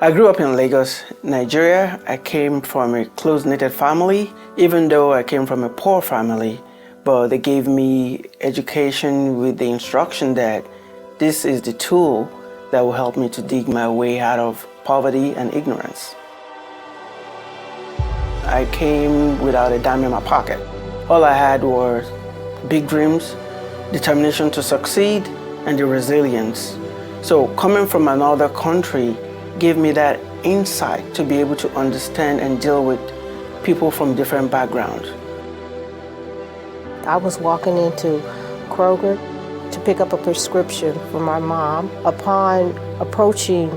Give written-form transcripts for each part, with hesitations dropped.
I grew up in Lagos, Nigeria. I came from a close-knitted family, even though I came from a poor family. But they gave me education with the instruction that this is the tool that will help me to dig my way out of poverty and ignorance. I came without a dime in my pocket. All I had was big dreams, determination to succeed, and the resilience. So coming from another country gave me that insight to be able to understand and deal with people from different backgrounds. I was walking into Kroger to pick up a prescription for my mom. Upon approaching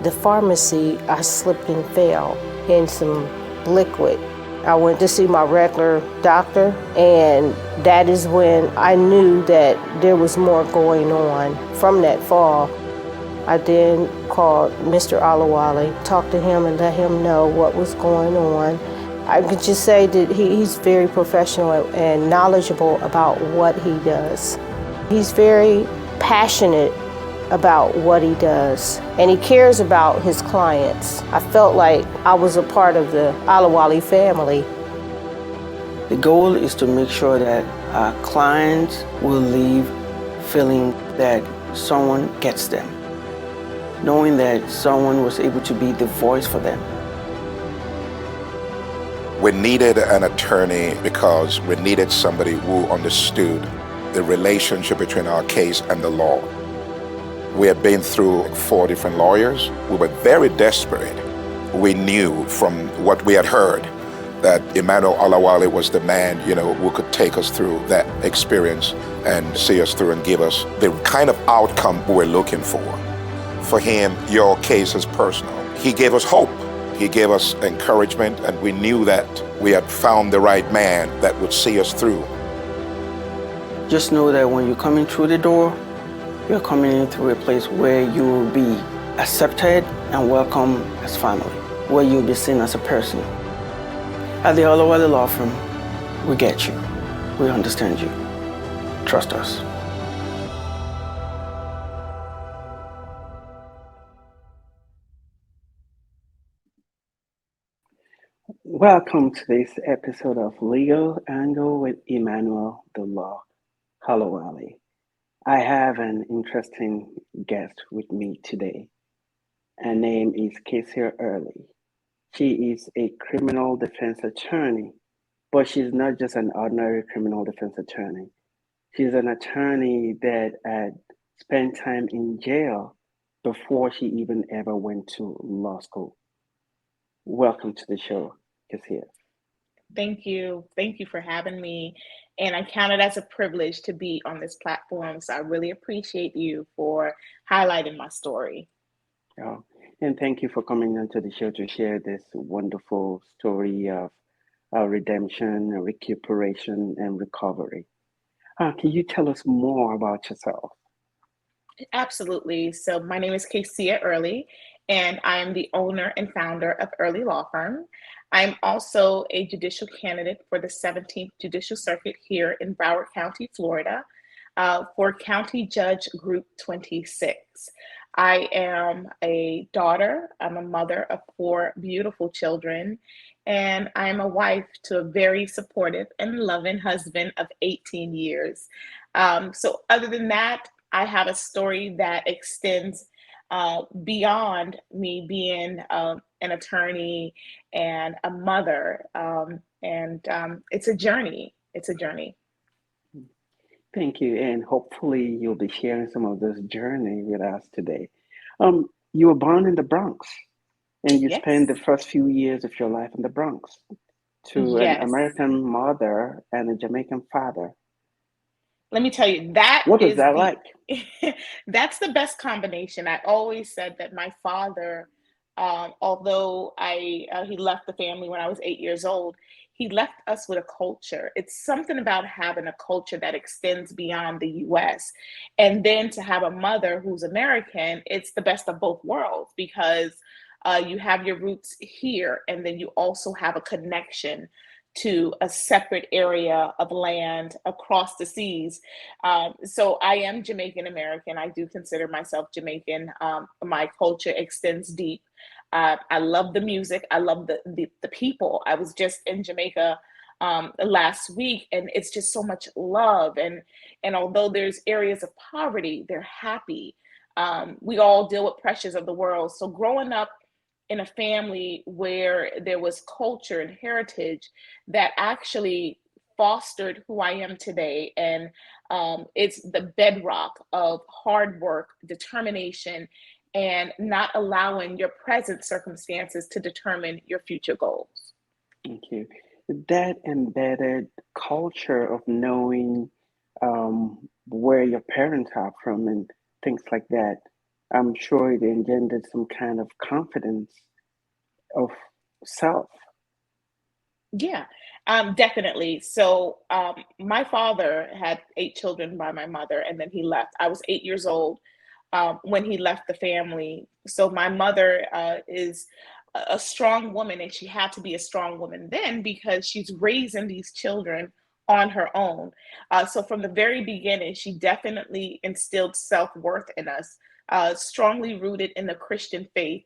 the pharmacy, I slipped and fell in some liquid. I went to see my regular doctor, and that is when I knew that there was more going on from that fall. I then called Mr. Olawale, talked to him and let him know what was going on. I could just say that he's very professional and knowledgeable about what he does. He's very passionate about what he does, and he cares about his clients. I felt like I was a part of the Olawale family. The goal is to make sure that our clients will leave feeling that someone gets them, knowing that someone was able to be the voice for them. We needed an attorney because we needed somebody who understood the relationship between our case and the law. We had been through 4 different lawyers. We were very desperate. We knew from what we had heard that Emmanuel Olawale was the man, who could take us through that experience and see us through and give us the kind of outcome we were looking for. For him, your case is personal. He gave us hope. He gave us encouragement, and we knew that we had found the right man that would see us through. Just know that when you're coming through the door, you're coming in through a place where you will be accepted and welcome as family, where you'll be seen as a person. At the Olawale Law Firm, we get you. We understand you. Trust us. Welcome to this episode of Legal Angle with Emmanuel, the Law, Olawale. I have an interesting guest with me today. Her name is Kaysia Earley. She is a criminal defense attorney, but she's not just an ordinary criminal defense attorney. She's an attorney that had spent time in jail before she even ever went to law school. Welcome to the show, Kaysia. Thank you. Thank you for having me. And I count it as a privilege to be on this platform. So I really appreciate you for highlighting my story. Oh, and thank you for coming onto the show to share this wonderful story of redemption, recuperation, and recovery. Can you tell us more about yourself? Absolutely. So my name is Kaysia Earley, and I am the owner and founder of Earley Law Firm. I'm also a judicial candidate for the 17th Judicial Circuit here in Broward County, Florida, for County Judge Group 26. I am a daughter, I'm a mother of 4 beautiful children, and I'm a wife to a very supportive and loving husband of 18 years. So other than that, I have a story that extends beyond me being an attorney and a mother. It's a journey. It's a journey. Thank you, and hopefully you'll be sharing some of this journey with us today. You were born in the Bronx, and you spent the Yes. first few years of your life in the Bronx to an Yes. American mother and a Jamaican father. Let me tell you, that What was is that the like? that's the best combination. I always said that my father, although he left the family when I was 8 years old, he left us with a culture. It's something about having a culture that extends beyond the US. And then to have a mother who's American, it's the best of both worlds because you have your roots here, and then you also have a connection to a separate area of land across the seas. So I am Jamaican American. I do consider myself Jamaican. My culture extends deep. I love the music. I love the people. I was just in Jamaica last week, and it's just so much love. And although there's areas of poverty, they're happy. We all deal with pressures of the world. So growing up in a family where there was culture and heritage that actually fostered who I am today, and it's the bedrock of hard work, determination, and not allowing your present circumstances to determine your future goals. Thank you. That embedded culture of knowing where your parents are from and things like that, I'm sure it engendered some kind of confidence of self. Yeah, definitely. So, my father had 8 children by my mother, and then he left. I was 8 years old when he left the family. So, my mother is a strong woman, and she had to be a strong woman then because she's raising these children on her own. So, from the very beginning, she definitely instilled self worth in us, strongly rooted in the Christian faith.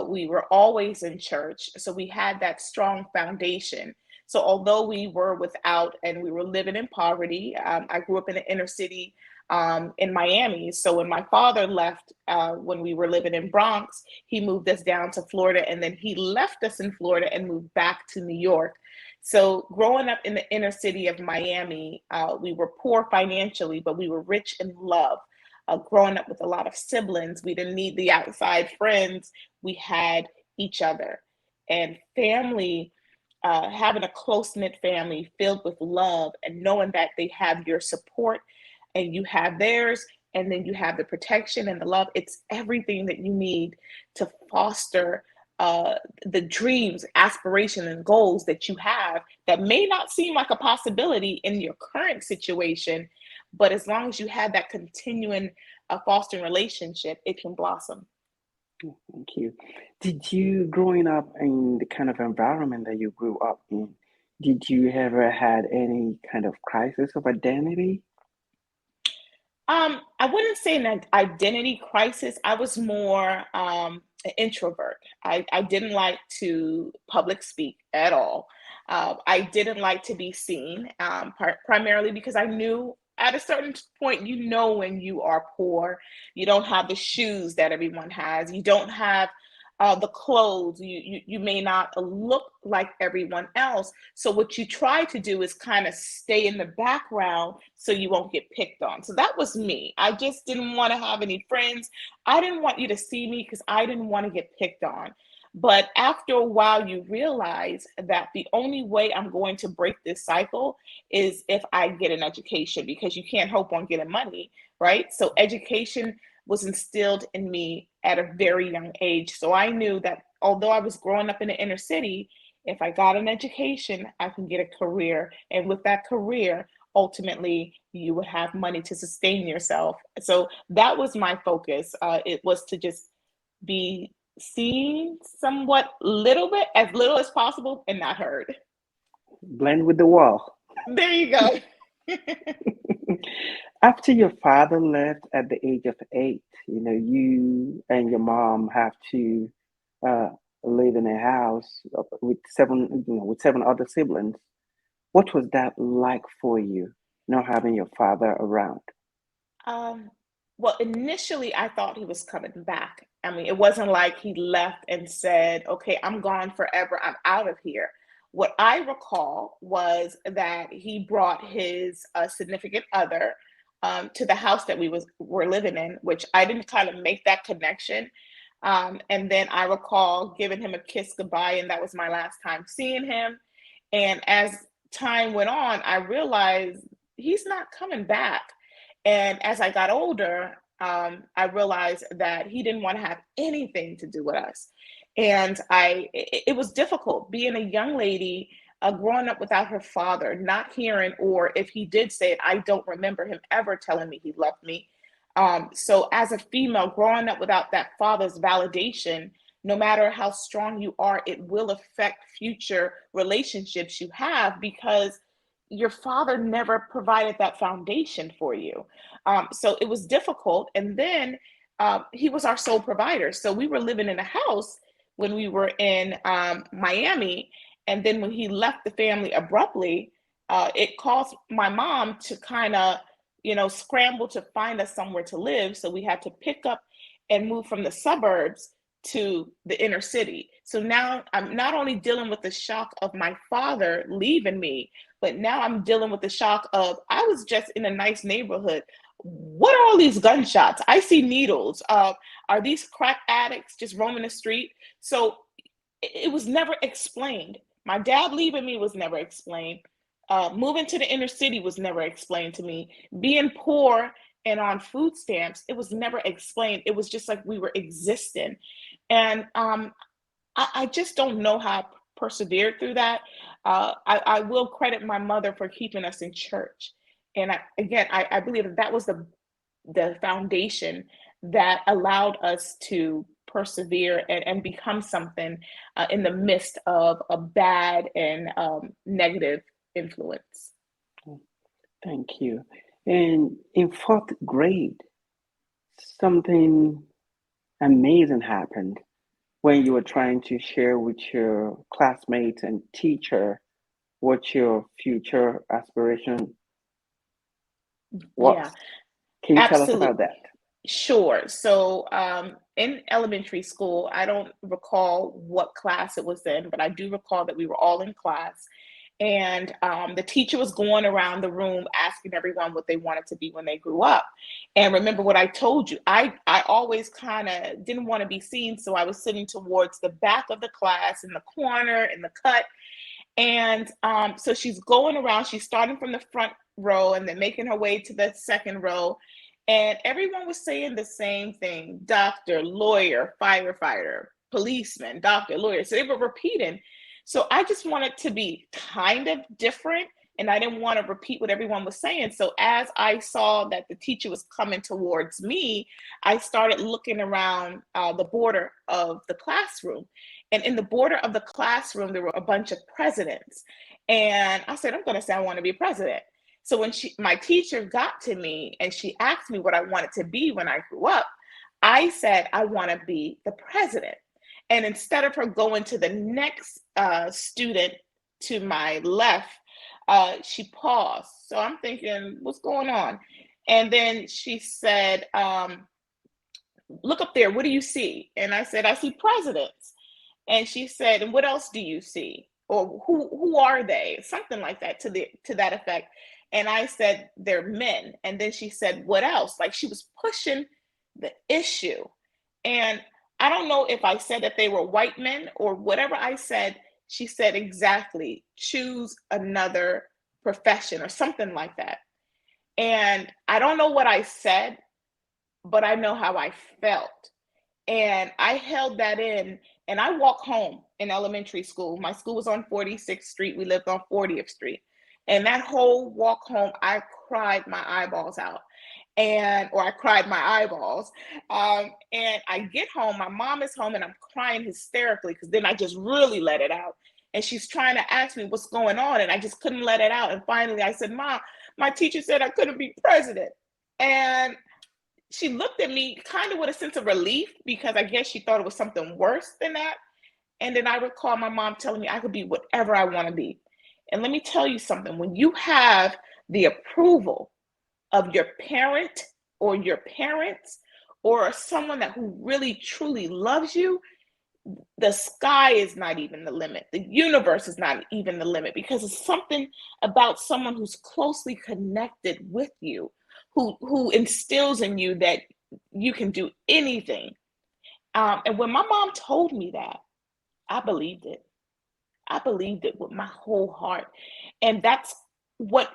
We were always in church, so we had that strong foundation. So although we were without and we were living in poverty, I grew up in the inner city in Miami. So when my father left, when we were living in Bronx, he moved us down to Florida, and then he left us in Florida and moved back to New York. So growing up in the inner city of Miami, we were poor financially, but we were rich in love. Growing up with a lot of siblings, we didn't need the outside friends. We had each other. And family, having a close knit family filled with love and knowing that they have your support and you have theirs, and then you have the protection and the love. It's everything that you need to foster uh, the dreams, aspirations, and goals that you have that may not seem like a possibility in your current situation, but as long as you have that continuing fostering relationship, it can blossom. Thank you. Did you, growing up in the kind of environment that you grew up in, did you ever had any kind of crisis of identity? I wouldn't say an identity crisis. I was more an introvert. I didn't like to public speak at all. I didn't like to be seen, primarily because I knew at a certain point, you know, when you are poor, you don't have the shoes that everyone has. You don't have the clothes. You may not look like everyone else. So what you try to do is kind of stay in the background so you won't get picked on. So that was me. I just didn't want to have any friends. I didn't want you to see me because I didn't want to get picked on. But after a while, you realize that the only way I'm going to break this cycle is if I get an education, because you can't hope on getting money, right? So education was instilled in me at a very young age. So I knew that although I was growing up in the inner city, if I got an education, I can get a career. And with that career, ultimately, you would have money to sustain yourself. So that was my focus. It was to just be seen somewhat little bit, as little as possible, and not heard. Blend with the wall. There you go. After your father left at the age of 8, you and your mom have to uh, live in a house with seven other siblings. What was that like for you, not having your father around? Um, well, initially, I thought he was coming back. I mean, it wasn't like he left and said, okay, I'm gone forever. I'm out of here. What I recall was that he brought his significant other to the house that were living in, which I didn't kind of make that connection. And then I recall giving him a kiss goodbye, and that was my last time seeing him. And as time went on, I realized he's not coming back. And as I got older, I realized that he didn't want to have anything to do with us. And it was difficult being a young lady, growing up without her father, not hearing, or if he did say it, I don't remember him ever telling me he loved me. So as a female, growing up without that father's validation, no matter how strong you are, it will affect future relationships you have because your father never provided that foundation for you. So it was difficult. And then he was our sole provider. So we were living in a house when we were in Miami. And then when he left the family abruptly, it caused my mom to kind of, scramble to find us somewhere to live. So we had to pick up and move from the suburbs to the inner city. So now I'm not only dealing with the shock of my father leaving me, but now I'm dealing with the shock of I was just in a nice neighborhood. What are all these gunshots? I see needles. Are these crack addicts just roaming the street? So it was never explained. My dad leaving me was never explained. Moving to the inner city was never explained to me. Being poor and on food stamps, it was never explained. It was just like we were existing. And I just don't know how I persevered through that. I will credit my mother for keeping us in church. And I believe that was the foundation that allowed us to persevere and become something in the midst of a bad and negative influence. Thank you. And in fourth grade, something amazing happened when you were trying to share with your classmates and teacher what your future aspiration was. Yeah, Can you tell us absolutely. about that? Sure. So in elementary school, I don't recall what class it was in, but I do recall that we were all in class. And the teacher was going around the room asking everyone what they wanted to be when they grew up. And remember what I told you, I always kind of didn't want to be seen. So I was sitting towards the back of the class in the corner, in the cut. And so she's going around, she's starting from the front row and then making her way to the second row. And everyone was saying the same thing: doctor, lawyer, firefighter, policeman, doctor, lawyer. So they were repeating. So I just wanted to be kind of different, and I didn't want to repeat what everyone was saying. So as I saw that the teacher was coming towards me, I started looking around the border of the classroom. And in the border of the classroom, there were a bunch of presidents. And I said, I'm going to say I want to be president. So when my teacher got to me and she asked me what I wanted to be when I grew up, I said, I want to be the president. And instead of her going to the next student to my left, she paused. So I'm thinking, what's going on? And then she said, look up there. What do you see? And I said, I see presidents. And she said, and what else do you see? Or who are they? Something like that, to that effect. And I said, they're men. And then she said, what else? Like, she was pushing the issue. And I don't know if I said that they were white men or whatever I said. She said, exactly, choose another profession or something like that. And I don't know what I said, but I know how I felt. And I held that in, and I walked home in elementary school. My school was on 46th Street. We lived on 40th Street. And that whole walk home, I cried my eyeballs out. Or I cried my eyeballs. And I get home, my mom is home, and I'm crying hysterically because then I just really let it out. And she's trying to ask me what's going on, and I just couldn't let it out. And finally I said, Mom, my teacher said I couldn't be president. And she looked at me kind of with a sense of relief, because I guess she thought it was something worse than that. And then I recall my mom telling me I could be whatever I want to be. And let me tell you something, when you have the approval of your parent or your parents or someone who really truly loves you, the sky is not even the limit. The universe is not even the limit, because it's something about someone who's closely connected with you, who instills in you that you can do anything. And when my mom told me that, I believed it. I believed it with my whole heart. And that's what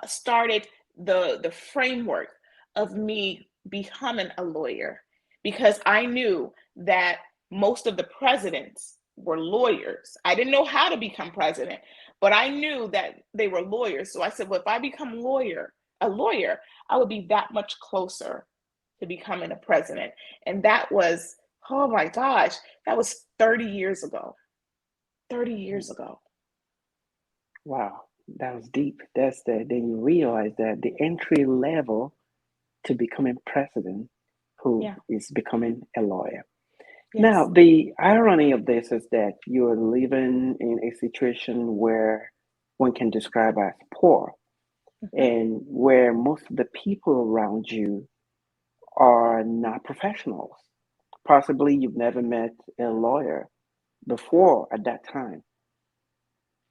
started the framework of me becoming a lawyer, because I knew that most of the presidents were lawyers. I didn't know how to become president, but I knew that they were lawyers. So I said, well, if I become a lawyer, I would be that much closer to becoming a president. And that was, oh my gosh, that was 30 years ago. 30 years ago. Wow, that was deep. Then you realize that the entry level to becoming president, who is becoming a lawyer. Now, Yes. the irony of this is that you're living in a situation where one can describe as poor, Hmm. and where most of the people around you are not professionals. Possibly you've never met a lawyer before at that time.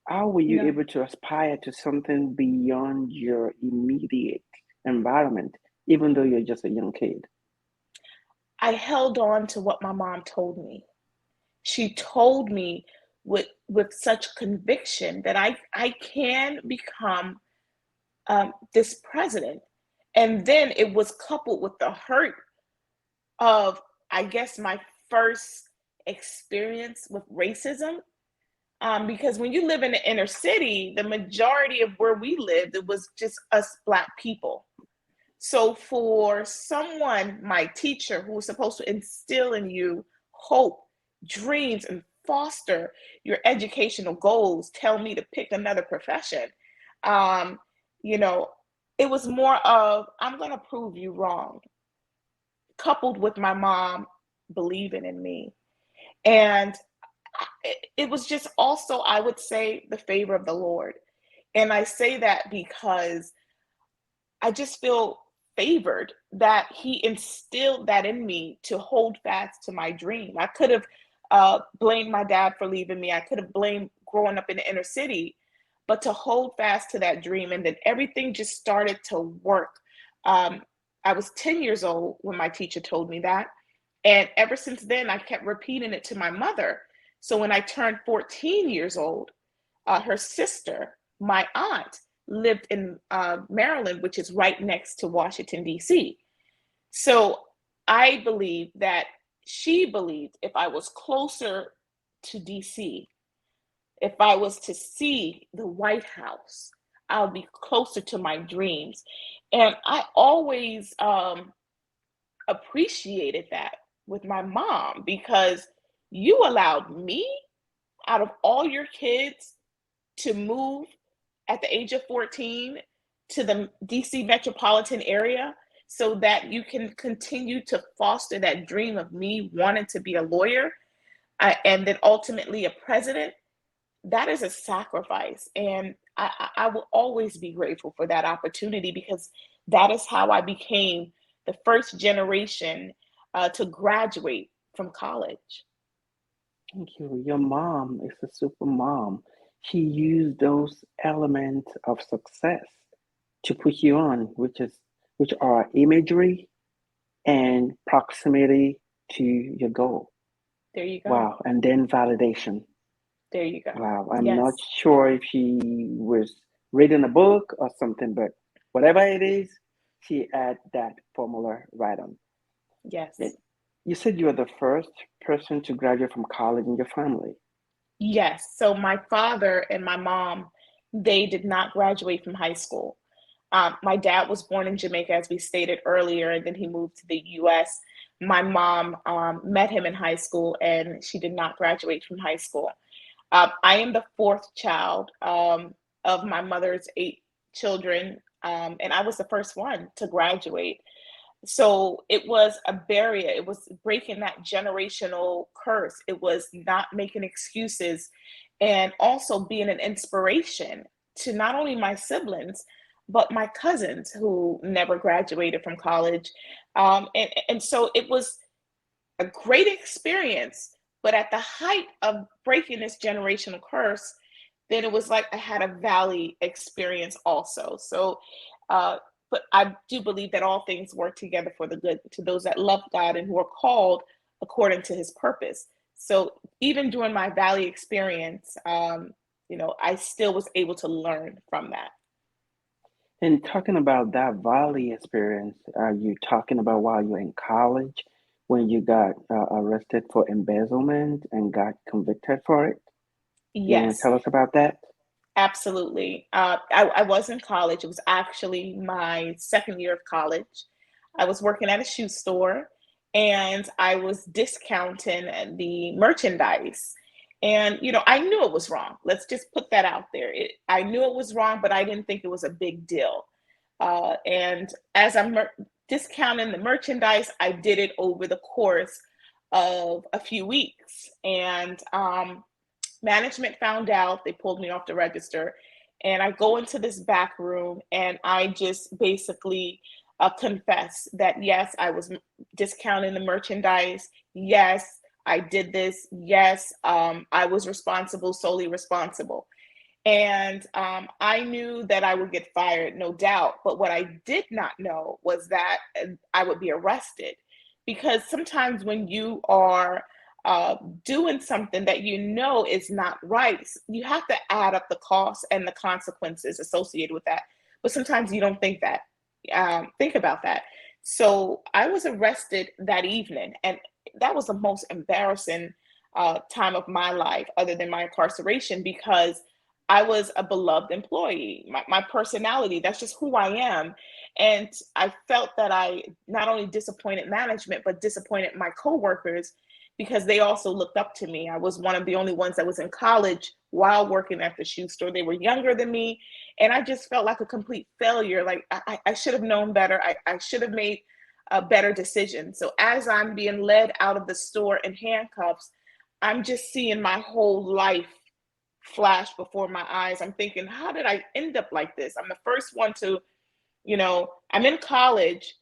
How were you No. able to aspire to something beyond your immediate environment, even though you're just a young kid? I held on to what my mom told me. She told me with such conviction that I can become this president. And then it was coupled with the hurt of, I guess, my first experience with racism. Because when you live in the inner city, the majority of where we lived, it was just us Black people. So for someone, my teacher, who was supposed to instill in you hope, dreams, and foster your educational goals, tell me to pick another profession, um, you know, it was more of, I'm going to prove you wrong, coupled with my mom believing in me. And it was just also, I would say, the favor of the Lord. And I say that because I just feel favored that he instilled that in me to hold fast to my dream. I could have blamed my dad for leaving me. I could have blamed growing up in the inner city, but to hold fast to that dream, and then everything just started to work. Um, I was 10 years old when my teacher told me that. And ever since then, I kept repeating it to my mother. So when I turned 14 years old, her sister, my aunt, lived in Maryland, which is right next to Washington, D.C. So I believe that she believed if I was closer to D.C., if I was to see the White House, I'll be closer to my dreams. And I always appreciated that with my mom because you allowed me, out of all your kids, to move at the age of 14 to the DC metropolitan area so that you can continue to foster that dream of me wanting to be a lawyer, and then ultimately a president. That is a sacrifice. And I will always be grateful for that opportunity because that is how I became the first generation to graduate from college. Thank you. Your mom is a super mom. She used those elements of success to put you on, which are imagery and proximity to your goal. There you go. Wow. And then validation. There you go. Wow. I'm not Yes. sure if she was reading a book or something, but whatever it is, she had that formula right on. Yes. It, you said you were the first person to graduate from college in your family. Yes. So my father and my mom, they did not graduate from high school. My dad was born in Jamaica, as we stated earlier, and then he moved to the US. My mom met him in high school, and she did not graduate from high school. I am the fourth child of my mother's eight children, and I was the first one to graduate. So it was a barrier. It was breaking that generational curse. It was not making excuses and also being an inspiration to not only my siblings, but my cousins who never graduated from college. And so it was a great experience. But at the height of breaking this generational curse, then it was like I had a valley experience also. So, uh, but I do believe that all things work together for the good to those that love God and who are called according to His purpose. So even during my valley experience, I still was able to learn from that. And talking about that Valley experience, are you talking about while you're in college when you got arrested for embezzlement and got convicted for it? You want to Yes. tell us about that? Absolutely. I was in college. It was actually my second year of college. I was working at a shoe store and I was discounting the merchandise. And, I knew it was wrong. Let's just put that out there. I knew it was wrong, but I didn't think it was a big deal. And as I'm discounting the merchandise, I did it over the course of a few weeks. And management found out, they pulled me off the register. And I go into this back room and I just basically confess that yes, I was discounting the merchandise. Yes, I did this. Yes, I was responsible, solely responsible. And I knew that I would get fired, no doubt. But what I did not know was that I would be arrested. Because sometimes when you are doing something that you know is not right, you have to add up the costs and the consequences associated with that. But sometimes you don't think about that. So I was arrested that evening, and that was the most embarrassing time of my life, other than my incarceration, because I was a beloved employee. My personality, that's just who I am. And I felt that I not only disappointed management, but disappointed my coworkers because they also looked up to me. I was one of the only ones that was in college while working at the shoe store. They were younger than me. And I just felt like a complete failure. Like I should have known better. I should have made a better decision. So as I'm being led out of the store in handcuffs, I'm just seeing my whole life flash before my eyes. I'm thinking, how did I end up like this? I'm the first one to, I'm in college.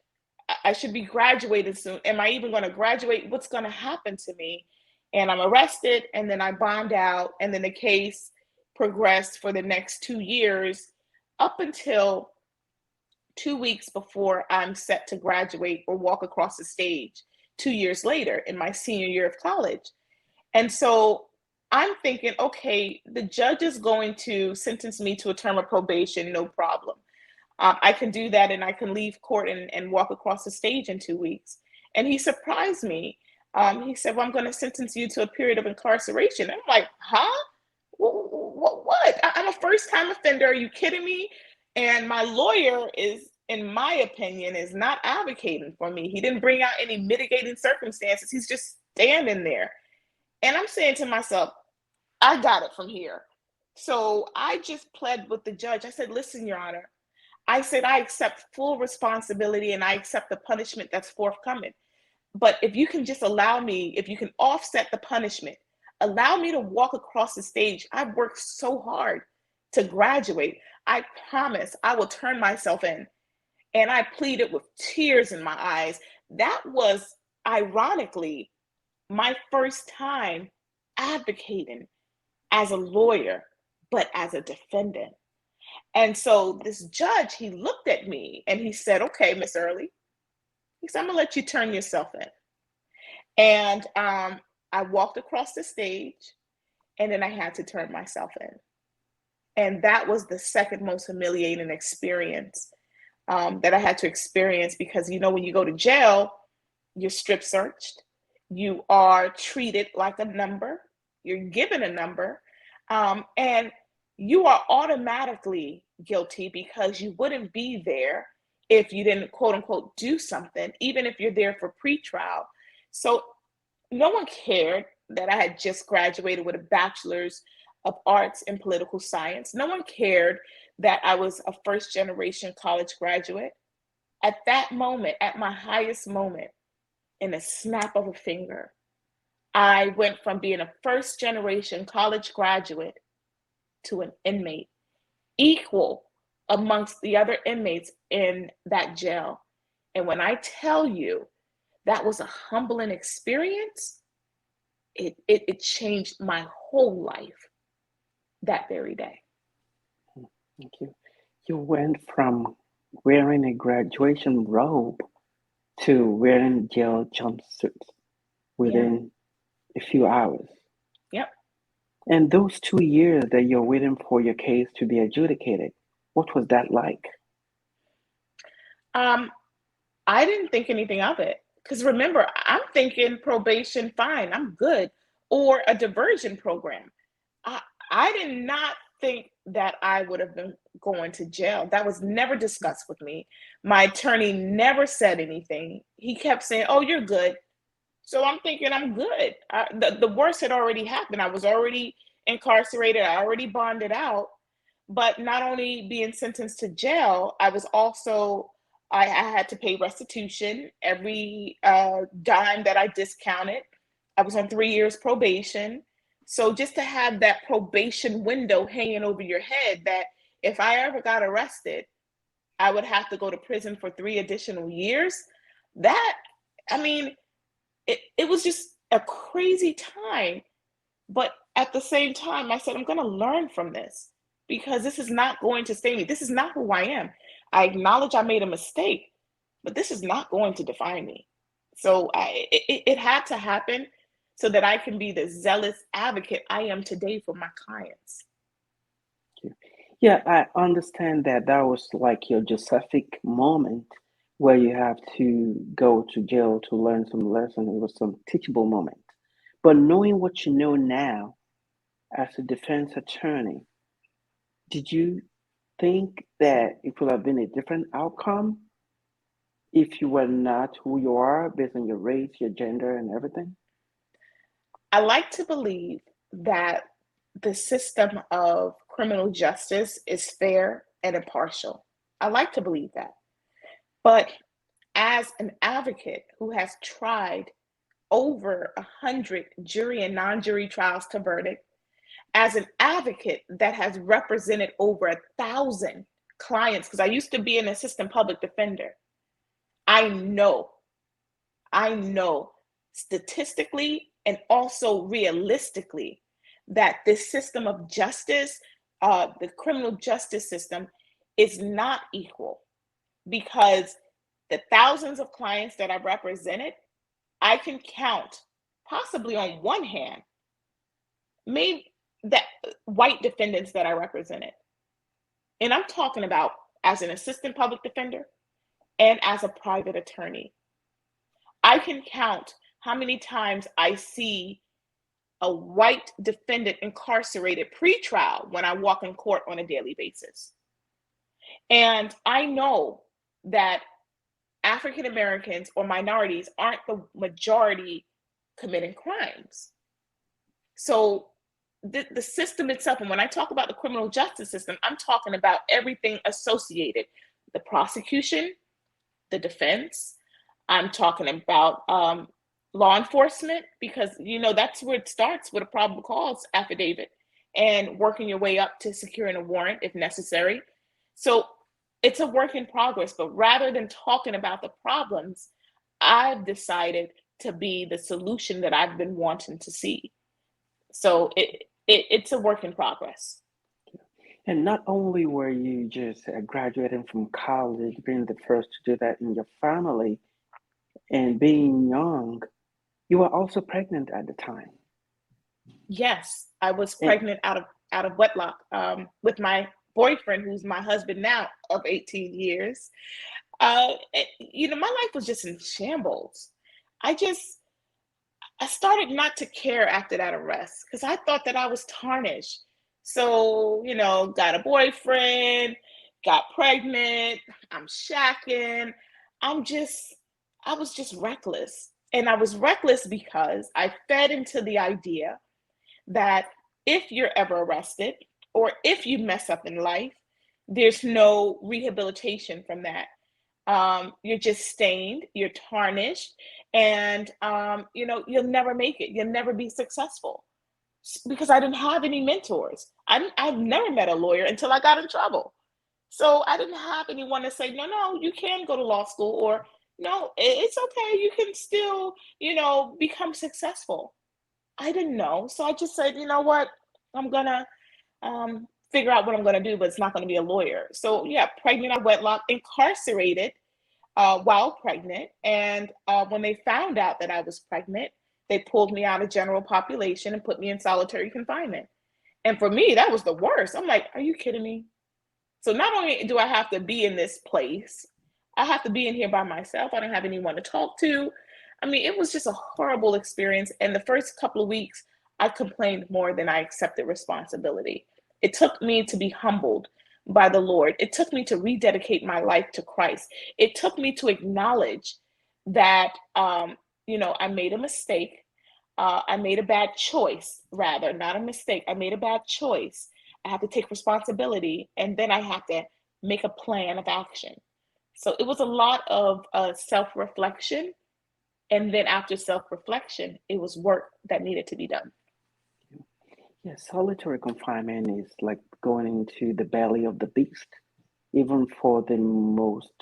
I should be graduating soon. Am I even going to graduate? What's going to happen to me? And I'm arrested, and then I bond out, and then the case progressed for the next 2 years up until 2 weeks before I'm set to graduate or walk across the stage 2 years later in my senior year of college. And so I'm thinking, okay, the judge is going to sentence me to a term of probation, no problem. I can do that and I can leave court and walk across the stage in 2 weeks. And he surprised me. He said, well, I'm going to sentence you to a period of incarceration. I'm like, huh? What? I'm a first time offender. Are you kidding me? And my lawyer is, in my opinion, is not advocating for me. He didn't bring out any mitigating circumstances. He's just standing there. And I'm saying to myself, I got it from here. So I just pled with the judge. I said, listen, Your Honor, I said, I accept full responsibility and I accept the punishment that's forthcoming. But if you can just allow me, if you can offset the punishment, allow me to walk across the stage. I've worked so hard to graduate. I promise I will turn myself in. And I pleaded with tears in my eyes. That was, ironically, my first time advocating as a lawyer, but as a defendant. And so this judge, he looked at me and he said, okay, Miss Earley, he said, I'm gonna let you turn yourself in. And I walked across the stage and then I had to turn myself in. And that was the second most humiliating experience that I had to experience because, when you go to jail, you're strip searched, you are treated like a number, you're given a number, and you are automatically guilty because you wouldn't be there if you didn't, quote unquote, do something, even if you're there for pretrial. So no one cared that I had just graduated with a bachelor's of arts in political science. No one cared that I was a first generation college graduate. At that moment, at my highest moment, in a snap of a finger, I went from being a first generation college graduate to an inmate, equal amongst the other inmates in that jail. And when I tell you that was a humbling experience, it changed my whole life that very day. Thank you. You went from wearing a graduation robe to wearing jail jumpsuits within a few hours. Yep. And those 2 years that you're waiting for your case to be adjudicated, what was that like? I didn't think anything of it. Because remember, I'm thinking probation, fine, I'm good, or a diversion program. I did not think that I would have been going to jail. That was never discussed with me. My attorney never said anything. He kept saying, oh, you're good. So I'm thinking I'm good. The worst had already happened. I was already incarcerated. I already bonded out. But not only being sentenced to jail, I was also, I had to pay restitution. Every dime that I discounted I was on 3 years probation. So just to have that probation window hanging over your head that if I ever got arrested, I would have to go to prison for 3 additional years. That, I mean, it was just a crazy time. But at the same time, I said, I'm going to learn from this because this is not going to stay me. This is not who I am. I acknowledge I made a mistake, but this is not going to define me. So it had to happen so that I can be the zealous advocate I am today for my clients. Yeah, I understand that that was like your Josephic moment where you have to go to jail to learn some lesson. It was some teachable moment. But knowing what you know now as a defense attorney, did you think that it could have been a different outcome if you were not who you are based on your race, your gender, and everything? I like to believe that the system of criminal justice is fair and impartial. I like to believe that. But as an advocate who has tried over 100 jury and non-jury trials to verdict, as an advocate that has represented over 1,000 clients, because I used to be an assistant public defender, I know statistically and also realistically that this system of justice, the criminal justice system, is not equal because the thousands of clients that I've represented, I can count possibly on one hand, maybe that white defendants that I represented. And I'm talking about as an assistant public defender and as a private attorney. I can count how many times I see a white defendant incarcerated pre-trial when I walk in court on a daily basis. And I know that African Americans or minorities aren't the majority committing crimes. So the system itself, and when I talk about the criminal justice system, I'm talking about everything associated, the prosecution, the defense. I'm talking about law enforcement, because that's where it starts with a probable cause affidavit and working your way up to securing a warrant if necessary. So it's a work in progress, but rather than talking about the problems, I've decided to be the solution that I've been wanting to see. So it's a work in progress. And not only were you just graduating from college, being the first to do that in your family, and being young, you were also pregnant at the time. Yes, I was pregnant out of wedlock with my boyfriend, who's my husband now of 18 years. My life was just in shambles. I started not to care after that arrest because I thought that I was tarnished. So, got a boyfriend, got pregnant, I'm shacking. I was just reckless. And I was reckless because I fed into the idea that if you're ever arrested or if you mess up in life, there's no rehabilitation from that. You're just stained, you're tarnished, and you'll never make it. You'll never be successful because I didn't have any mentors. I've never met a lawyer until I got in trouble. So I didn't have anyone to say, no, you can go to law school, or no, it's okay. You can still, become successful. I didn't know. So I just said, you know what? I'm going to figure out what I'm going to do, but it's not going to be a lawyer. So yeah, pregnant out of wedlock, incarcerated while pregnant. And when they found out that I was pregnant, they pulled me out of general population and put me in solitary confinement. And for me, that was the worst. I'm like, are you kidding me? So not only do I have to be in this place, I have to be in here by myself. I don't have anyone to talk to. I mean, it was just a horrible experience. And the first couple of weeks, I complained more than I accepted responsibility. It took me to be humbled by the Lord. It took me to rededicate my life to Christ. It took me to acknowledge that, I made a mistake. I made a bad choice, rather, not a mistake. I made a bad choice. I have to take responsibility, and then I have to make a plan of action. So it was a lot of self-reflection And then after self-reflection, it was work that needed to be done. Yeah, solitary confinement is like going into the belly of the beast, even for the most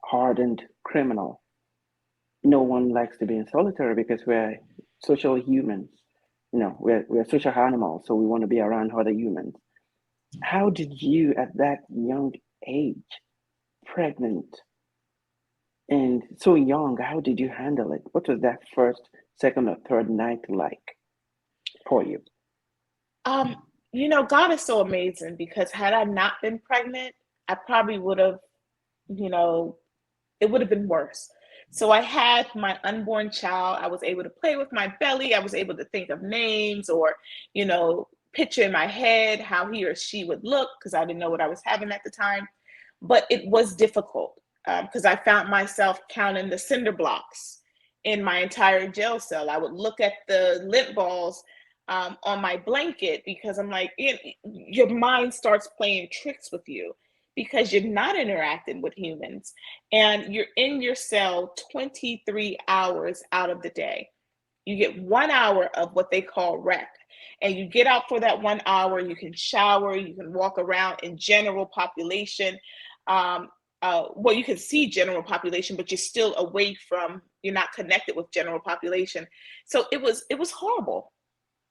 hardened criminal. No one likes to be in solitary because we're social humans. We're social animals, so we want to be around other humans. How did you, at that young age, pregnant and so young, how did you handle it? What was that first, second, or third night like for you? Um, God is so amazing because had I not been pregnant, I probably would have, you know, it would have been worse. So I had my unborn child. I was able to play with my belly. I was able to think of names or, picture in my head how he or she would look because I didn't know what I was having at the time. But it was difficult because I found myself counting the cinder blocks in my entire jail cell. I would look at the lint balls on my blanket because I'm like, your mind starts playing tricks with you because you're not interacting with humans and you're in your cell 23 hours out of the day. You get 1 hour of what they call rec, and you get out for that 1 hour. You can shower, you can walk around in general population. Well, you can see general population, but you're still away from, you're not connected with general population. So it was horrible,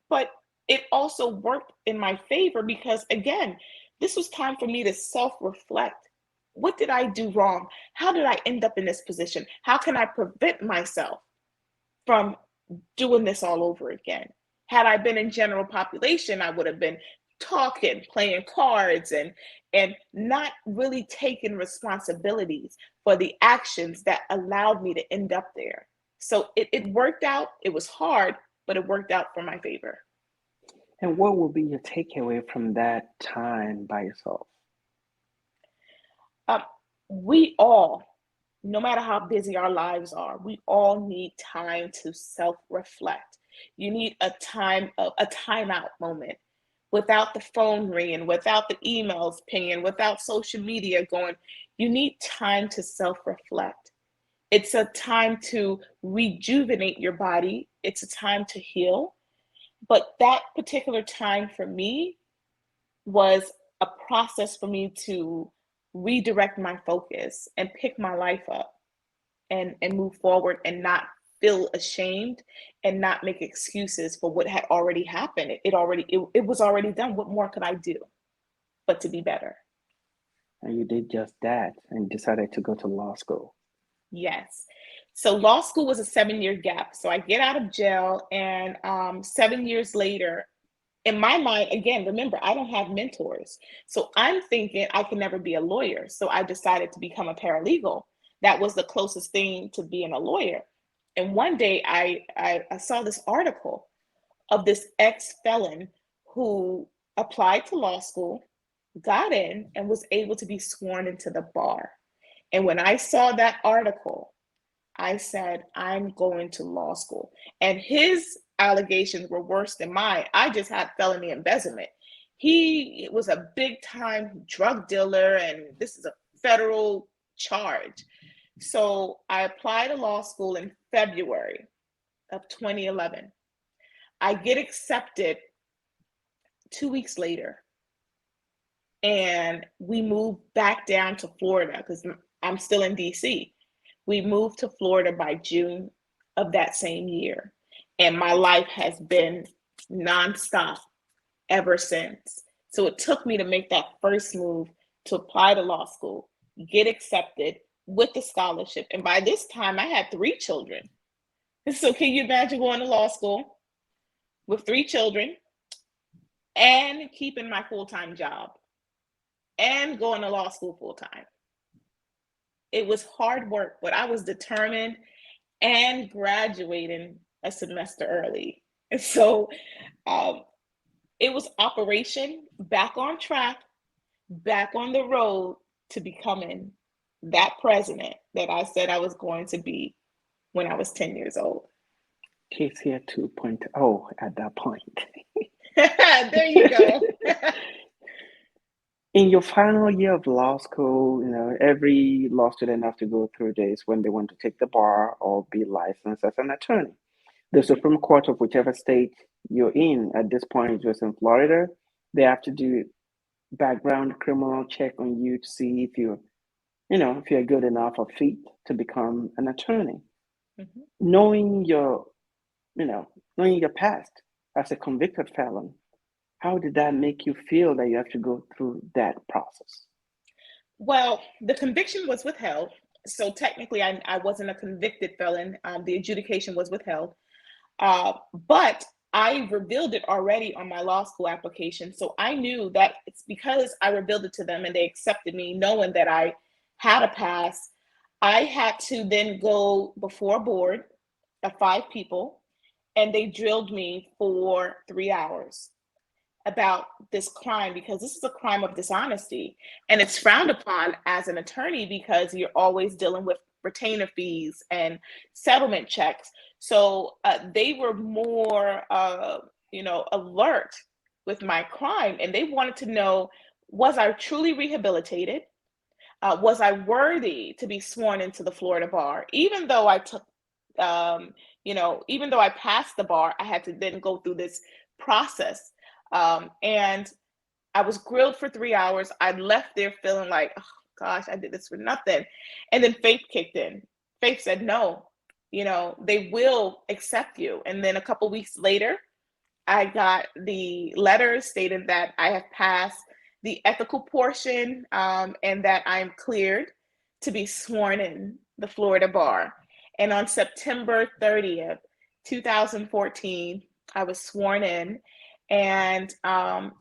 but it also worked in my favor because, again, this was time for me to self-reflect. What did I do wrong? How did I end up in this position? How can I prevent myself from doing this all over again? Had I been in general population, I would have been talking, playing cards, and not really taking responsibilities for the actions that allowed me to end up there. So it worked out. It was hard, but it worked out for my favor. And what will be your takeaway from that time by yourself? Um, we all, no matter how busy our lives are, we all need time to self-reflect. You need a timeout moment without the phone ringing, without the emails pinging, without social media going. You need time to self-reflect. It's a time to rejuvenate your body. It's a time to heal. But that particular time for me was a process for me to redirect my focus and pick my life up and move forward and not feel ashamed and not make excuses for what had already happened. It was already done. What more could I do but to be better? And you did just that and decided to go to law school. Yes. So law school was a 7-year gap. So I get out of jail, and 7 years later, in my mind, again, remember, I don't have mentors. So I'm thinking I can never be a lawyer. So I decided to become a paralegal. That was the closest thing to being a lawyer. And one day I saw this article of this ex-felon who applied to law school, got in, and was able to be sworn into the bar. And when I saw that article, I said, I'm going to law school. And his allegations were worse than mine. I just had felony embezzlement. He was a big time drug dealer, and this is a federal charge. So I applied to law school in February of 2011. I get accepted 2 weeks later, and we moved back down to Florida because I'm still in DC. We moved to Florida by June of that same year. And my life has been nonstop ever since. So it took me to make that first move to apply to law school, get accepted with the scholarship. And by this time, I had 3 children. So can you imagine going to law school with 3 children and keeping my full-time job and going to law school full-time? It was hard work, but I was determined and graduating a semester early. And so it was operation back on track, back on the road to becoming that president that I said I was going to be when I was 10 years old. Kaysia 2.0 at that point. There you go. In your final year of law school, every law student has to go through this when they want to take the bar or be licensed as an attorney. The Mhm. Supreme Court of whichever state you're in at this point, just in Florida, they have to do background criminal check on you to see if you're good enough or fit to become an attorney. Mhm. Knowing your, knowing your past as a convicted felon, how did that make you feel that you have to go through that process? Well, the conviction was withheld. So technically, I wasn't a convicted felon. The adjudication was withheld. But I revealed it already on my law school application. So I knew that it's because I revealed it to them and they accepted me, knowing that I had a pass. I had to then go before a board of 5 people, and they drilled me for 3 hours about this crime because this is a crime of dishonesty, and it's frowned upon as an attorney because you're always dealing with retainer fees and settlement checks. So they were more alert with my crime, and they wanted to know, was I truly rehabilitated? Was I worthy to be sworn into the Florida bar? Even though I took even though I passed the bar, I had to then go through this process. And I was grilled for 3 hours. I left there feeling like, oh gosh, I did this for nothing. And then faith kicked in. Faith said, no, they will accept you. And then a couple weeks later, I got the letter stating that I have passed the ethical portion, and that I'm cleared to be sworn in the Florida bar. And on September 30th, 2014, I was sworn in and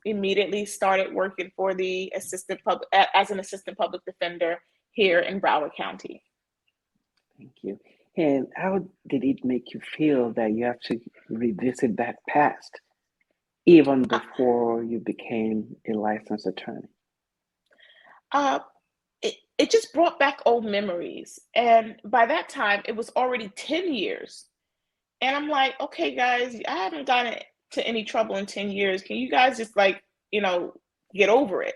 immediately started working for the as an assistant public defender here in Broward County. Thank you. And how did it make you feel that you have to revisit that past even Uh, before you became a licensed attorney? uh, it just brought back old memories. And by that time, it was already 10 years. And I'm like, okay, guys, I haven't gotten to any trouble in 10 years. Can you guys just you know, get over it?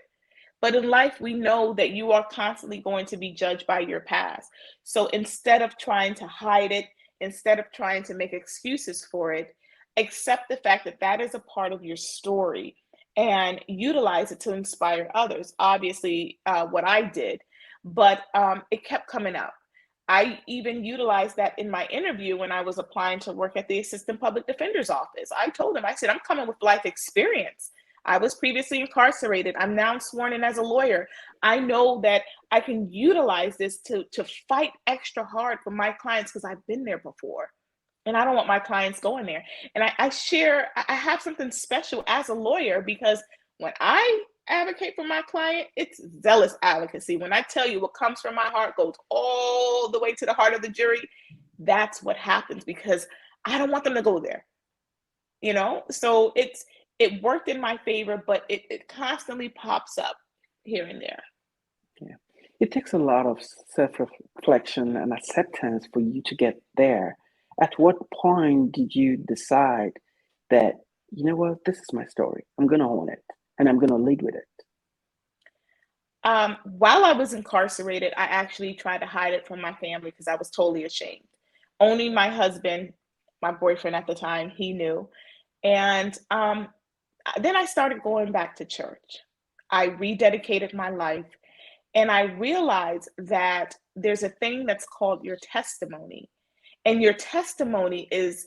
But in life, we know that you are constantly going to be judged by your past. So instead of trying to hide it, instead of trying to make excuses for it, accept the fact that that is a part of your story and utilize it to inspire others. Obviously, what I did, but it kept coming up. I even utilized that in my interview when I was applying to work at the Assistant Public Defender's Office. I told them, I said, I'm coming with life experience. I was previously incarcerated. I'm now sworn in as a lawyer. I know that I can utilize this to fight extra hard for my clients because I've been there before. And I don't want my clients going there. And I have something special as a lawyer because when I advocate for my client, it's zealous advocacy. When I tell you what comes from my heart goes all the way to the heart of the jury, that's what happens because I don't want them to go there, So it worked in my favor, but it constantly pops up here and there. Yeah. It takes a lot of self reflection and acceptance for you to get there. At what point did you decide that, you know what, this is my story? I'm going to own it and I'm going to lead with it? While I was incarcerated, I actually tried to hide it from my family because I was totally ashamed. Only my husband, my boyfriend at the time, he knew. And then I started going back to church. I rededicated my life, and I realized that there's a thing that's called your testimony. And your testimony is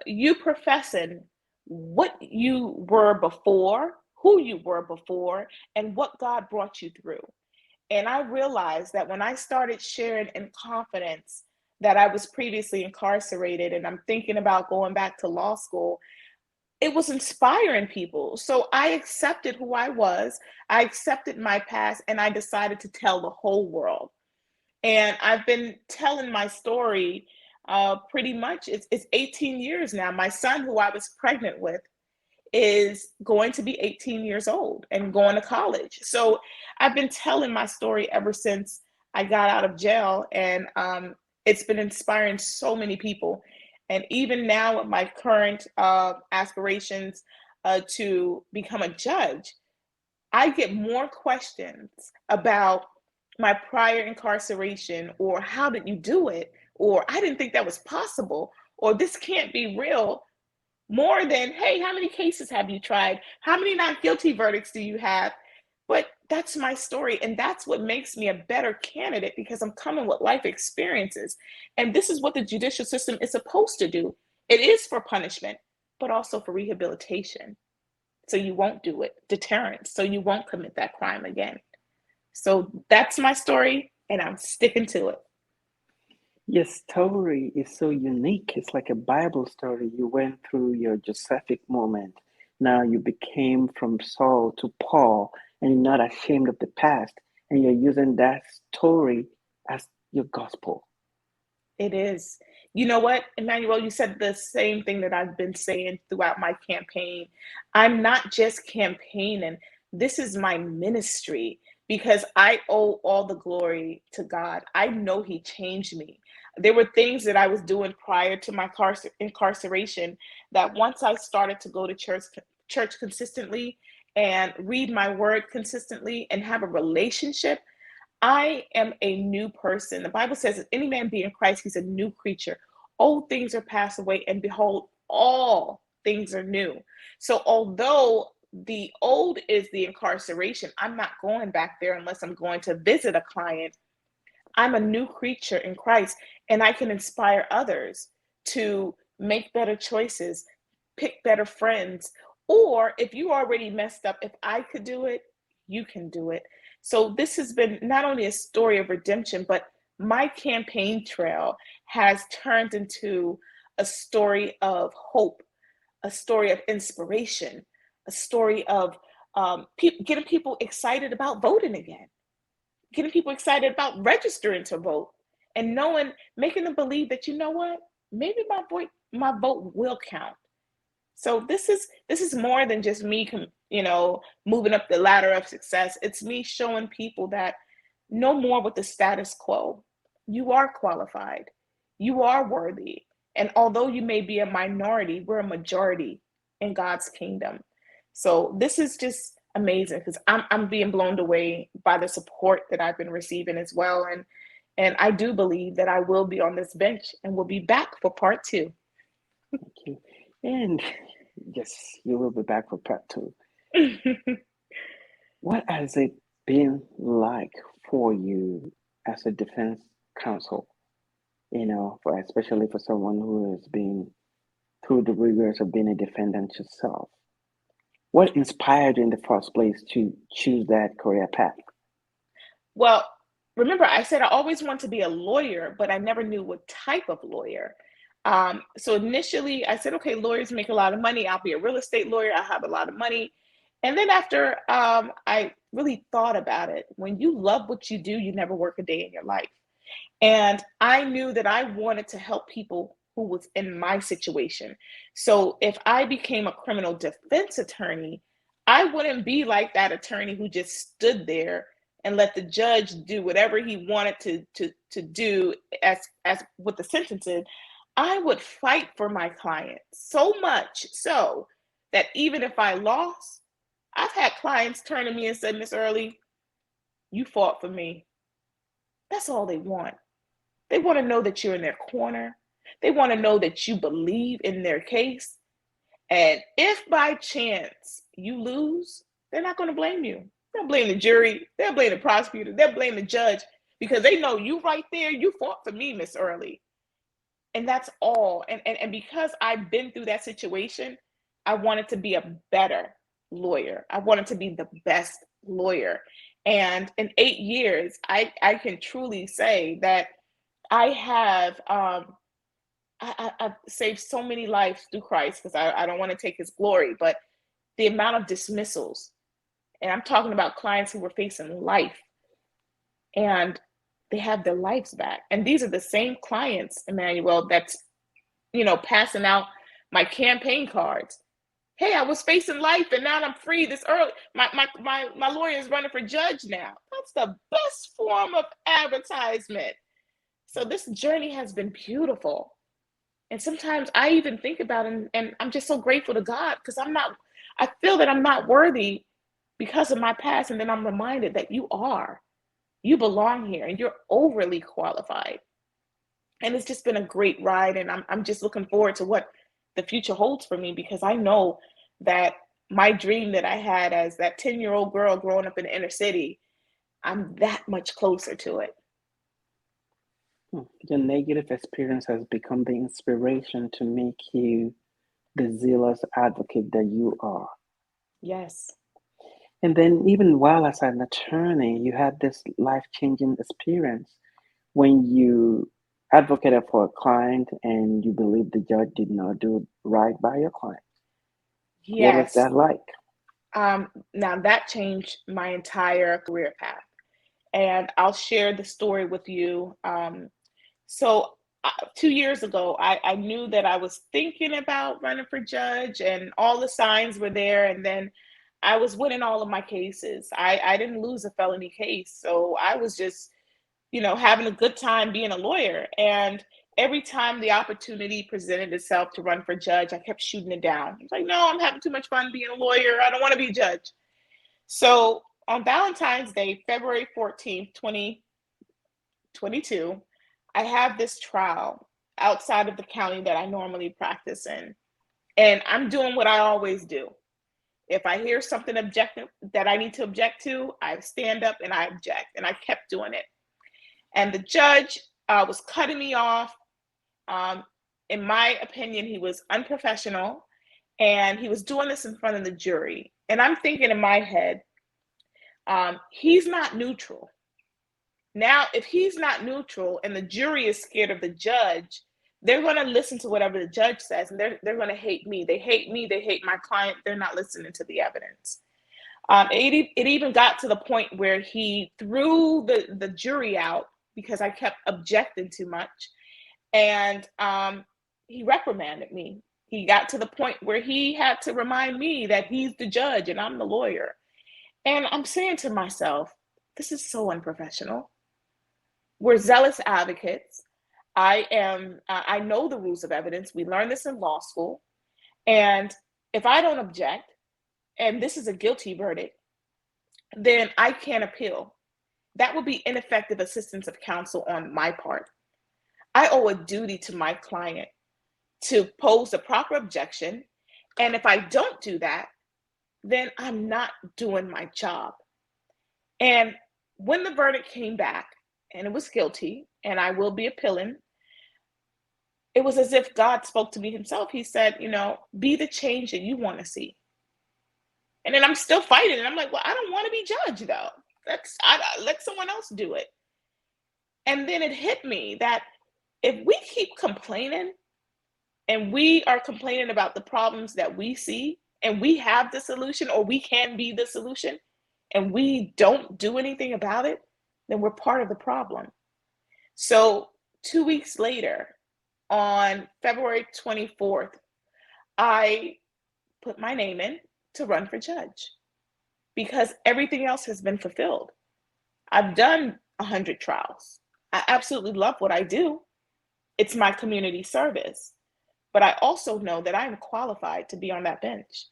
you professing what you were before, who you were before, and what God brought you through. And I realized that when I started sharing in confidence that I was previously incarcerated and I'm thinking about going back to law school, it was inspiring people. So I accepted who I was, I accepted my past, and I decided to tell the whole world. And I've been telling my story pretty much, it's 18 years now. My son, who I was pregnant with, is going to be 18 years old and going to college. So I've been telling my story ever since I got out of jail, and it's been inspiring so many people. And even now, with my current aspirations to become a judge, I get more questions about my prior incarceration, or how did you do it? Or I didn't think that was possible, or this can't be real, more than, hey, how many cases have you tried? How many not guilty verdicts do you have? But that's my story. And that's what makes me a better candidate, because I'm coming with life experiences. And this is what the judicial system is supposed to do. It is for punishment, but also for rehabilitation. So you won't do it, deterrence, so you won't commit that crime again. So that's my story, and I'm sticking to it. Your story is so unique. It's like a Bible story. You went through your Josephic moment. Now you became from Saul to Paul, and you're not ashamed of the past, and you're using that story as your gospel. It is. You know what, Emmanuel, you said the same thing that I've been saying throughout my campaign. I'm not just campaigning, this is my ministry, because I owe all the glory to God. I know He changed me. There were things that I was doing prior to my incarceration that once I started to go to church consistently and read my word consistently and have a relationship, I am a new person. The Bible says, if any man be in Christ, he's a new creature. Old things are passed away, and behold, all things are new. So although the old is the incarceration, I'm not going back there unless I'm going to visit a client. I'm a new creature in Christ, and I can inspire others to make better choices, pick better friends. Or if you already messed up, if I could do it, you can do it. So this has been not only a story of redemption, but my campaign trail has turned into a story of hope, a story of inspiration, a story of getting people excited about voting again, getting people excited about registering to vote, and knowing, making them believe that, you know what, maybe my vote will count. So this is more than just me, moving up the ladder of success. It's me showing people that no more with the status quo. You are qualified. You are worthy. And although you may be a minority, we're a majority in God's kingdom. So this is just amazing, because I'm being blown away by the support that I've been receiving as well. And I do believe that I will be on this bench and will be back for part 2. Thank you. And yes, you will be back for part 2. What has it been like for you as a defense counsel? Especially for someone who has been through the rigors of being a defendant yourself. What inspired you in the first place to choose that career path? Well, remember, I said I always wanted to be a lawyer, but I never knew what type of lawyer. So initially, I said, okay, lawyers make a lot of money. I'll be a real estate lawyer. I have a lot of money. And then after I really thought about it, when you love what you do, you never work a day in your life. And I knew that I wanted to help people who was in my situation. So if I became a criminal defense attorney, I wouldn't be like that attorney who just stood there and let the judge do whatever he wanted to do as with the sentences. I would fight for my client, so much so that even if I lost, I've had clients turn to me and say, Miss Earley, you fought for me. That's all they want. They want to know that you're in their corner. They want to know that you believe in their case. And if by chance you lose, they're not going to blame you. They'll blame the jury. They'll blame the prosecutor. They'll blame the judge, because they know you right there. You fought for me, Miss Earley. And that's all. And because I've been through that situation, I wanted to be a better lawyer. I wanted to be the best lawyer. And in 8 years, I can truly say that I have I've saved so many lives through Christ, because I don't want to take his glory, but the amount of dismissals, and I'm talking about clients who were facing life, and they have their lives back. And these are the same clients, Emmanuel, that's, passing out my campaign cards. Hey, I was facing life and now I'm free this early. My lawyer is running for judge now. That's the best form of advertisement. So this journey has been beautiful. And sometimes I even think about it, and I'm just so grateful to God, because I feel that I'm not worthy because of my past. And then I'm reminded that you belong here and you're overly qualified. And it's just been a great ride. And I'm just looking forward to what the future holds for me, because I know that my dream that I had as that 10-year-old girl growing up in the inner city, I'm that much closer to it. Your negative experience has become the inspiration to make you the zealous advocate that you are. Yes. And then, even while as an attorney, you had this life changing experience when you advocated for a client and you believe the judge did not do right by your client. What was Yes. that like? Now that changed my entire career path. And I'll share the story with you. So 2 years ago, I knew that I was thinking about running for judge, and all the signs were there. And then I was winning all of my cases. I didn't lose a felony case. So I was just, having a good time being a lawyer. And every time the opportunity presented itself to run for judge, I kept shooting it down. I was like, no, I'm having too much fun being a lawyer. I don't want to be a judge. So on Valentine's Day, February 14th, 2022, I have this trial outside of the county that I normally practice in. And I'm doing what I always do. If I hear something objective that I need to object to, I stand up and I object. And I kept doing it. And the judge was cutting me off. In my opinion, he was unprofessional, and he was doing this in front of the jury. And I'm thinking in my head, he's not neutral. Now, if he's not neutral and the jury is scared of the judge, they're going to listen to whatever the judge says, and they're going to hate me. They hate me. They hate my client. They're not listening to the evidence. It even got to the point where he threw the jury out because I kept objecting too much. And he reprimanded me. He got to the point where he had to remind me that he's the judge and I'm the lawyer. And I'm saying to myself, this is so unprofessional. We're zealous advocates. I know the rules of evidence. We learned this in law school. And if I don't object, and this is a guilty verdict, then I can't appeal. That would be ineffective assistance of counsel on my part. I owe a duty to my client to pose the proper objection. And if I don't do that, then I'm not doing my job. And when the verdict came back and it was guilty, and I will be appealing, it was as if God spoke to me himself. He said, be the change that you want to see. And then I'm still fighting. And I'm like, well, I don't want to be judged, though. Let someone else do it. And then it hit me that if we keep complaining, and we are complaining about the problems that we see, and we have the solution, or we can be the solution, and we don't do anything about it, then we're part of the problem. So 2 weeks later, on February 24th, I put my name in to run for judge because everything else has been fulfilled. I've done 100 trials. I absolutely love what I do. It's my community service. But I also know that I'm qualified to be on that bench.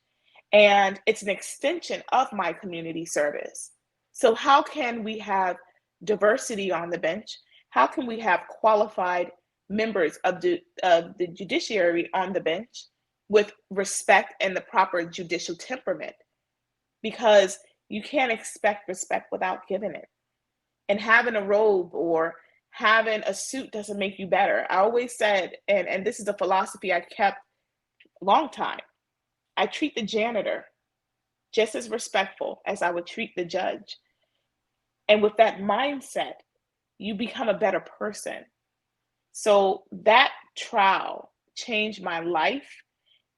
And it's an extension of my community service. So how can we have diversity on the bench? How can we have qualified members of the judiciary on the bench with respect and the proper judicial temperament? Because you can't expect respect without giving it. And having a robe or having a suit doesn't make you better. I always said, and this is a philosophy I kept a long time, I treat the janitor just as respectful as I would treat the judge. And with that mindset, you become a better person. So that trial changed my life.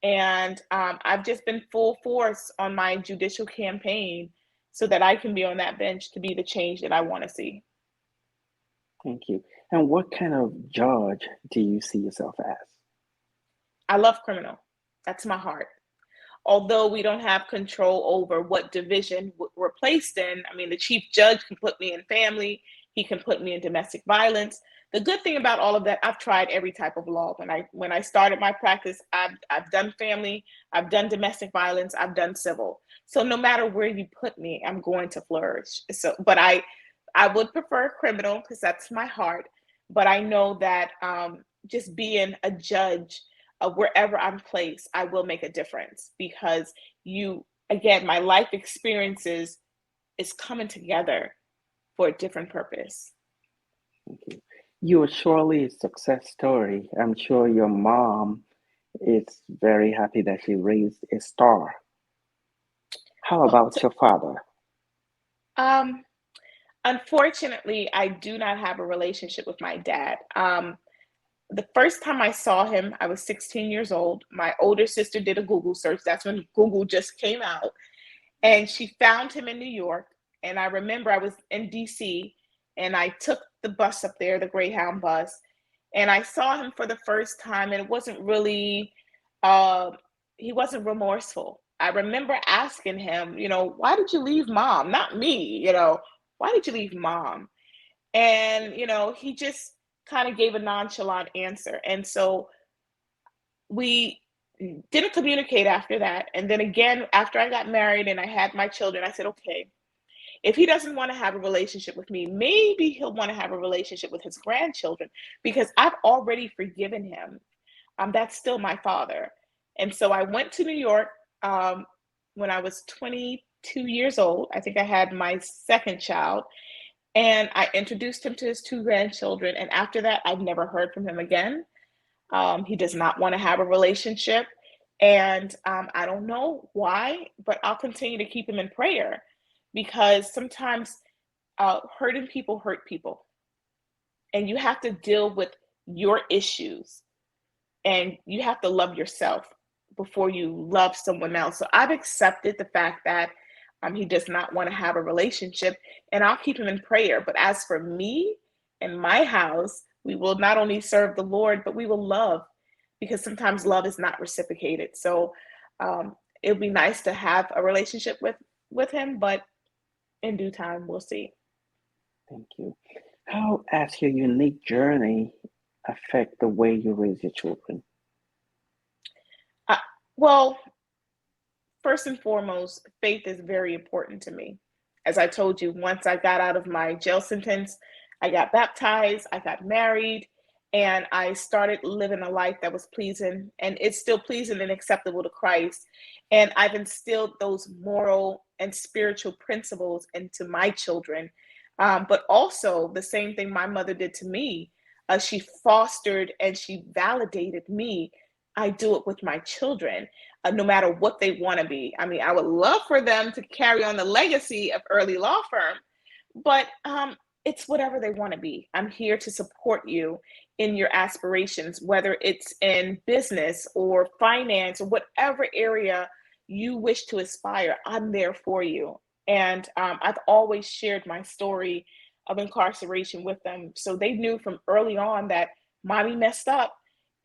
And I've just been full force on my judicial campaign so that I can be on that bench to be the change that I want to see. Thank you. And what kind of judge do you see yourself as? I love criminal. That's my heart. Although we don't have control over what division we're placed in, I mean, the chief judge can put me in family, He can put me in domestic violence. The good thing about all of that, I've tried every type of law. When I started my practice, I've done family, I've done domestic violence, I've done civil. So no matter where you put me, I'm going to flourish. So, but I would prefer criminal because that's my heart. But I know that just being a judge of wherever I'm placed, I will make a difference because again, my life experiences is coming together for a different purpose. Thank you. You are surely a success story. I'm sure your mom is very happy that she raised a star. How Well, about your father? um, unfortunately, I do not have a relationship with my dad. The first time I saw him, I was 16 years old. My older sister did a Google search. That's when Google just came out. And she found him in New York. And I remember I was in DC and I took the bus up there, the Greyhound bus, and I saw him for the first time. And it wasn't really, uh, he wasn't remorseful. I remember asking him, why did you leave mom? Not me, why did you leave mom? And, he just kind of gave a nonchalant answer. And so we didn't communicate after that. And then again, after I got married and I had my children, I said, okay, if he doesn't want to have a relationship with me, maybe he'll want to have a relationship with his grandchildren because I've already forgiven him. That's still my father. And so I went to New York when I was 22 years old. I think I had my second child. And I introduced him to his two grandchildren. And after that, I've never heard from him again. He does not want to have a relationship. And I don't know why, but I'll continue to keep him in prayer because sometimes hurting people hurt people. And you have to deal with your issues and you have to love yourself before you love someone else. So I've accepted the fact that he does not want to have a relationship and I'll keep him in prayer. But as for me and my house, we will not only serve the Lord, but we will love because sometimes love is not reciprocated. So it would be nice to have a relationship with him, but in due time, we'll see. Thank you. How has your unique journey affect the way you raise your children? Well, first and foremost, faith is very important to me. As I told you, once I got out of my jail sentence, I got baptized, I got married, and I started living a life that was pleasing, and it's still pleasing and acceptable to Christ. And I've instilled those moral and spiritual principles into my children. But also, the same thing my mother did to me. She fostered and she validated me. I do it with my children, no matter what they want to be. I mean, I would love for them to carry on the legacy of Earley Law Firm, but it's whatever they want to be. I'm here to support you in your aspirations, whether it's in business or finance or whatever area you wish to aspire. I'm there for you. And I've always shared my story of incarceration with them. So they knew from early on that mommy messed up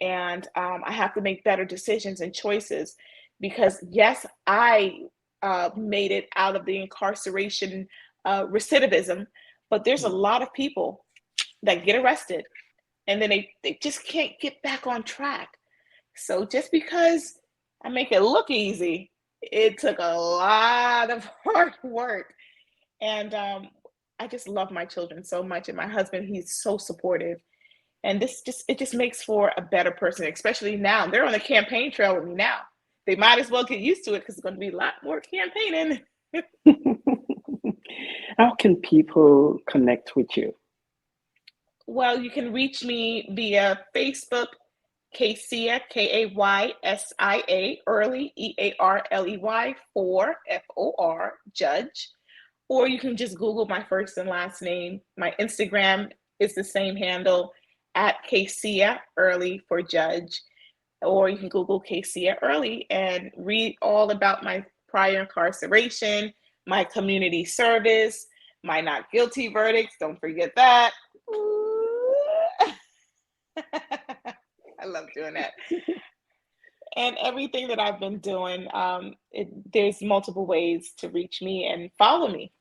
and I have to make better decisions and choices because yes, I made it out of the incarceration recidivism, but there's a lot of people that get arrested and then they just can't get back on track. So just because I make it look easy, it took a lot of hard work. And I just love my children so much. And my husband, he's so supportive. And it just makes for a better person, especially now. They're on the campaign trail with me now. They might as well get used to it because it's going to be a lot more campaigning. How can people connect with you? Well, you can reach me via Facebook, Kaysia, Kaysia, Earley, Earley, 4, FOR, Judge. Or you can just Google my first and last name. My Instagram is the same handle, at Kaysia Earley for Judge. Or you can Google Kaysia Earley and read all about my prior incarceration, my community service, my not guilty verdicts. Don't forget that. I love doing that. And everything that I've been doing, there's multiple ways to reach me and follow me.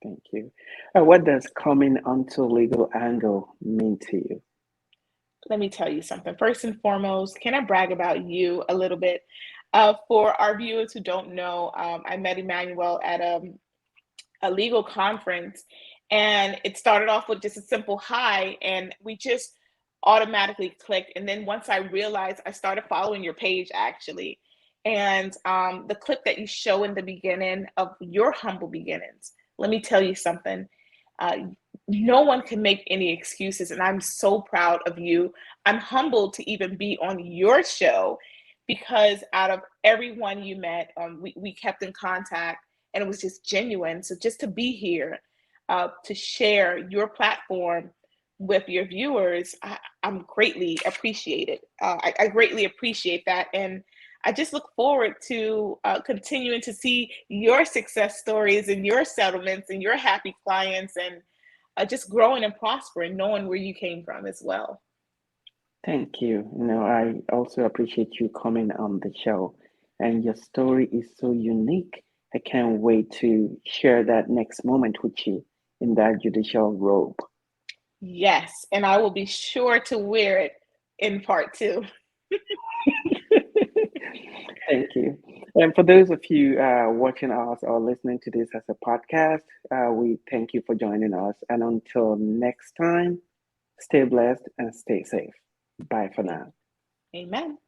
Thank you. What does coming onto legal angle mean to you? Let me tell you something. First and foremost, can I brag about you a little bit? For our viewers who don't know, I met Emmanuel at a legal conference, and it started off with just a simple hi, and we just automatically clicked. And then once I realized, I started following your page actually, and the clip that you show in the beginning of your humble beginnings. Let me tell you something. Uh, no one can make any excuses, and I'm so proud of you. I'm humbled to even be on your show because out of everyone you met, we kept in contact and it was just genuine. So just to be here, to share your platform with your viewers, I'm greatly appreciated. I greatly appreciate that, and I just look forward to continuing to see your success stories and your settlements and your happy clients, and just growing and prospering, knowing where you came from as well. Thank you. I also appreciate you coming on the show, and your story is so unique. I can't wait to share that next moment with you in that judicial robe. Yes, and I will be sure to wear it in part two. Thank you. And for those of you watching us or listening to this as a podcast, we thank you for joining us. And until next time, stay blessed and stay safe. Bye for now. Amen.